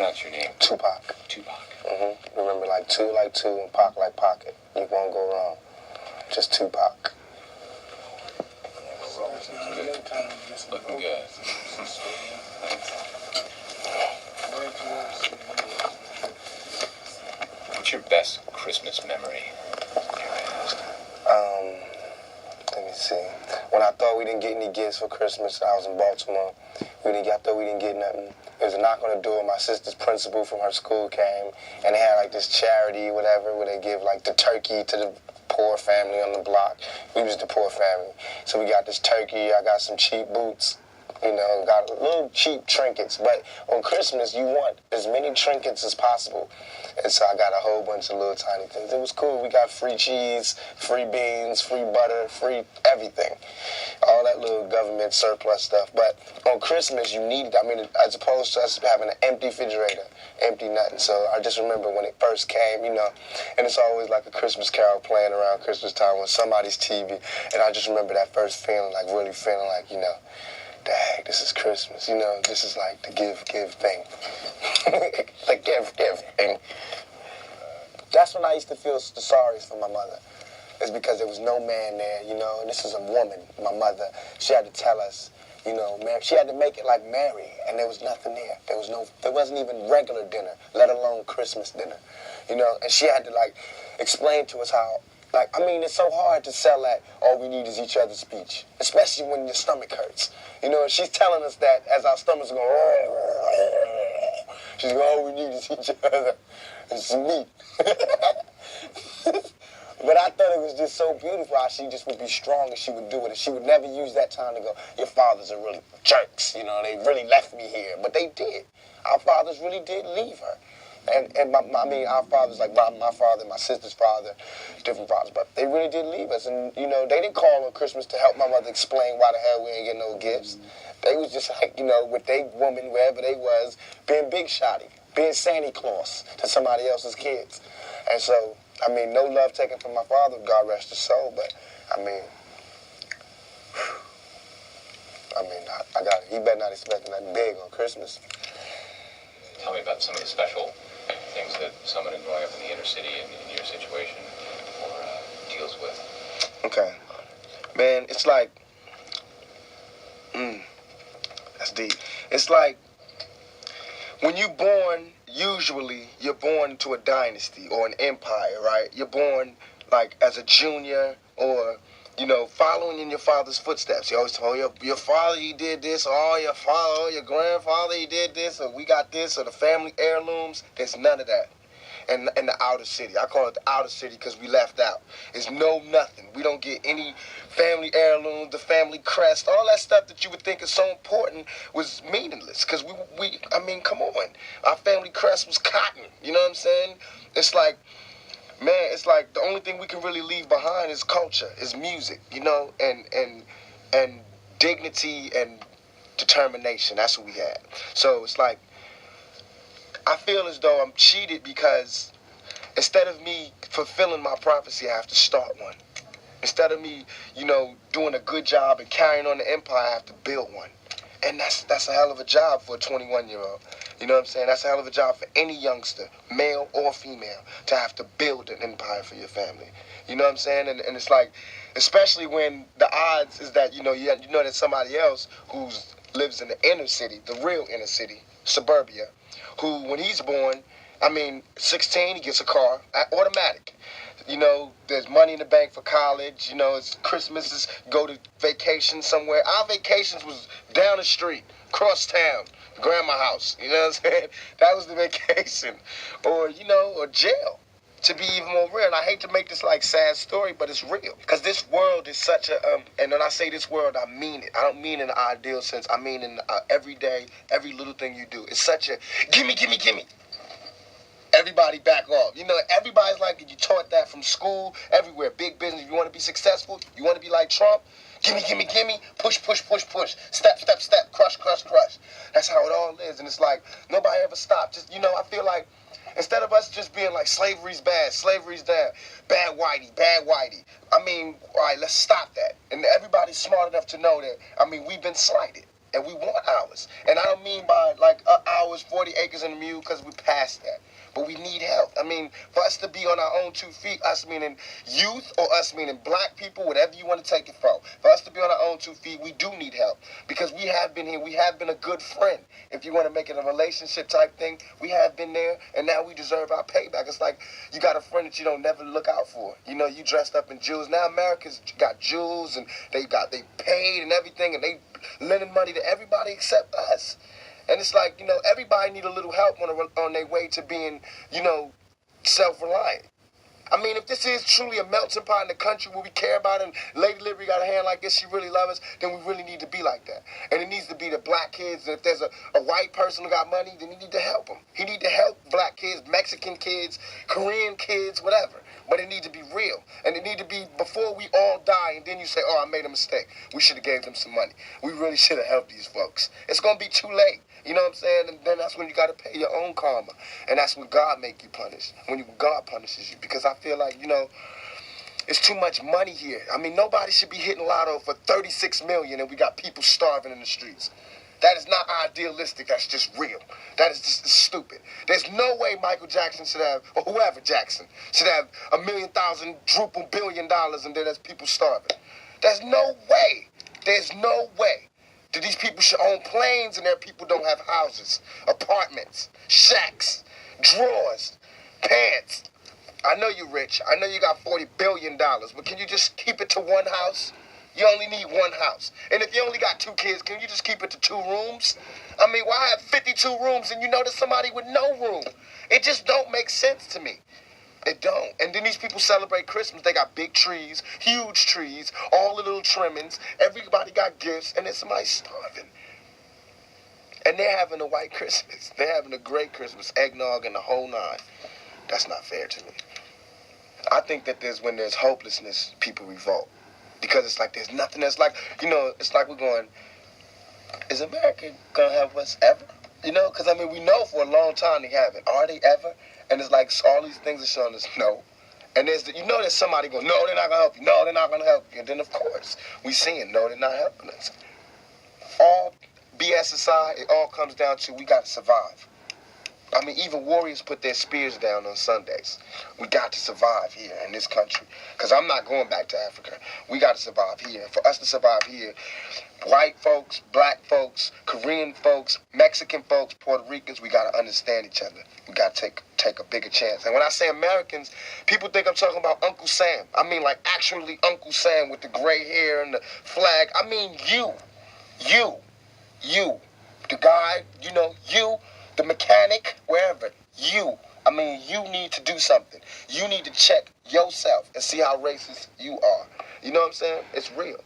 pronounce your name? Tupac. Tupac. Remember, like two and Pac like pocket. You won't go wrong. Just Tupac. Looking good. What's your best Christmas memory? Let me see. When I thought we didn't get any gifts for Christmas, I was in Baltimore. I thought we didn't get nothing. There was a knock on the door. My sister's principal from her school came, and they had like this charity, whatever, where they give like the turkey to the poor family on the block. We was the poor family. So we got this turkey. I got some cheap boots. You know, got little cheap trinkets. But on Christmas, you want as many trinkets as possible. And so I got a whole bunch of little tiny things. It was cool. We got free cheese, free beans, free butter, free everything. All that little government surplus stuff. But on Christmas, you need it. I mean, as opposed to us having an empty refrigerator, empty nothing. So I just remember when it first came, you know, and it's always like a Christmas carol playing around Christmas time on somebody's TV. And I just remember that first feeling, like really feeling like, you know, dang, this is Christmas, you know, this is like the give thing. The give thing. That's when I used to feel the sorriest for my mother. It's because there was no man there, you know, and this is a woman, my mother. She had to tell us, you know, she had to make it like Mary, and there was nothing there. There wasn't even regular dinner, let alone Christmas dinner, you know, and she had to like explain to us how, like, I mean, it's so hard to sell that all we need is each other's speech, especially when your stomach hurts. You know, she's telling us that as our stomachs go, she's going, all we need is each other and some meat. But I thought it was just so beautiful how she just would be strong and she would do it. And she would never use that time to go, your fathers are really jerks, you know, they really left me here. But they did. Our fathers really did leave her. And our fathers, like my father, my sister's father, different fathers, but they really did leave us. And, you know, they didn't call on Christmas to help my mother explain why the hell we ain't getting no gifts. They was just like, you know, with they woman, wherever they was, being big shotty, being Santa Claus to somebody else's kids. And so, I mean, no love taken from my father, God rest his soul, but, I mean, I got it. He better not expect nothing big on Christmas. Tell me about some of the special things that someone growing up in the inner city in your situation deals with. Okay. Man, it's like, that's deep. It's like, when you're born, usually you're born to a dynasty or an empire, right? You're born like as a junior or, you know, following in your father's footsteps. You always tell your father, he did this, or your father, or your grandfather, he did this, or we got this, or the family heirlooms. There's none of that in the outer city. I call it the outer city because we left out. There's nothing. We don't get any family heirlooms, the family crest, all that stuff that you would think is so important was meaningless because I mean, come on. Our family crest was cotton. You know what I'm saying? It's like, man, it's like the only thing we can really leave behind is culture, is music, you know, and dignity and determination. That's what we had. So it's like, I feel as though I'm cheated because instead of me fulfilling my prophecy, I have to start one. Instead of me, you know, doing a good job and carrying on the empire, I have to build one. And that's a hell of a job for a 21-year-old. You know what I'm saying? That's a hell of a job for any youngster, male or female, to have to build an empire for your family. You know what I'm saying? And it's like, especially when the odds is that, you know that somebody else who lives in the inner city, the real inner city, suburbia, who, when he's born, 16, he gets a car, automatic. You know, there's money in the bank for college. You know, it's Christmases, go to vacation somewhere. Our vacations was down the street, cross town, grandma house. You know what I'm saying? That was the vacation. Or, you know, or jail, to be even more real. And I hate to make this like sad story, but it's real. Because this world is such a, and when I say this world, I mean it. I don't mean in an ideal sense. I mean in every day, every little thing you do. It's such a, gimme. Everybody back off. You know, everybody's like, you taught that from school, everywhere. Big business. You want to be successful? You want to be like Trump? Gimme. Push. Step. Crush. That's how it all is. And it's like, nobody ever stopped. Just, you know, I feel like, instead of us just being like, slavery's bad, slavery's down, bad whitey. All right, let's stop that. And everybody's smart enough to know that, we've been slighted. and we want ours. And I don't mean by like ours, 40 acres and a mule, because we passed that. But we need help. I mean, for us to be on our own 2 feet, us meaning youth or us meaning black people, whatever you want to take it from, for us to be on our own 2 feet, we do need help. Because we have been here. We have been a good friend. If you want to make it a relationship type thing, we have been there, and now we deserve our payback. It's like you got a friend that you don't never look out for. You know, you dressed up in jewels. Now America's got jewels, and they paid and everything, and they lending money to everybody except us. And it's like, you know, everybody need a little help on their way to being, you know, self-reliant. I mean, if this is truly a melting pot in the country where we care about it, and Lady Liberty got a hand like this, she really loves us, then we really need to be like that. And it needs to be the black kids. And if there's a white person who got money, then you need to help them. He need to help black kids, Mexican kids, Korean kids, whatever. But it need to be real. And it need to be before we all die, and then you say, oh, I made a mistake. We should have gave them some money. We really should have helped these folks. It's going to be too late. You know what I'm saying? And then that's when you got to pay your own karma. And that's when God make you punish. When God punishes you. Because I feel like, you know, it's too much money here. I mean, nobody should be hitting lotto for $36 million and we got people starving in the streets. That is not idealistic. That's just real. That is just stupid. There's no way Michael Jackson should have, or whoever Jackson, should have $1 million, $1 billion, and then there's people starving. There's no way. There's no way that these people should own planes and their people don't have houses, apartments, shacks, drawers, pants. I know you're rich. I know you got $40 billion, but can you just keep it to one house? You only need one house. And if you only got 2 kids, can you just keep it to 2 rooms? I mean, why have 52 rooms and you know there's somebody with no room? It just don't make sense to me. It don't. And then these people celebrate Christmas. They got big trees, huge trees, all the little trimmings. Everybody got gifts, and then somebody's starving. And they're having a white Christmas. They're having a great Christmas, eggnog and the whole 9. That's not fair to me. I think that when there's hopelessness, people revolt. Because it's like there's nothing that's like, you know, it's like we're going, is America going to help us ever? You know, because, I mean, we know for a long time they haven't. Are they ever? And it's like all these things are showing us no. And you know there's somebody going, no, they're not going to help you. No, they're not going to help you. And then, of course, we seeing, no, they're not helping us. All BS aside, it all comes down to we got to survive. I mean, even warriors put their spears down on Sundays. We got to survive here in this country. Because I'm not going back to Africa. We got to survive here. For us to survive here, white folks, black folks, Korean folks, Mexican folks, Puerto Ricans, we got to understand each other. We got to take a bigger chance. And when I say Americans, people think I'm talking about Uncle Sam. I mean, like, actually Uncle Sam with the gray hair and the flag. I mean, you, the guy, you know, you, the mechanic, wherever, you. I mean, you need to do something. You need to check yourself and see how racist you are. You know what I'm saying? It's real.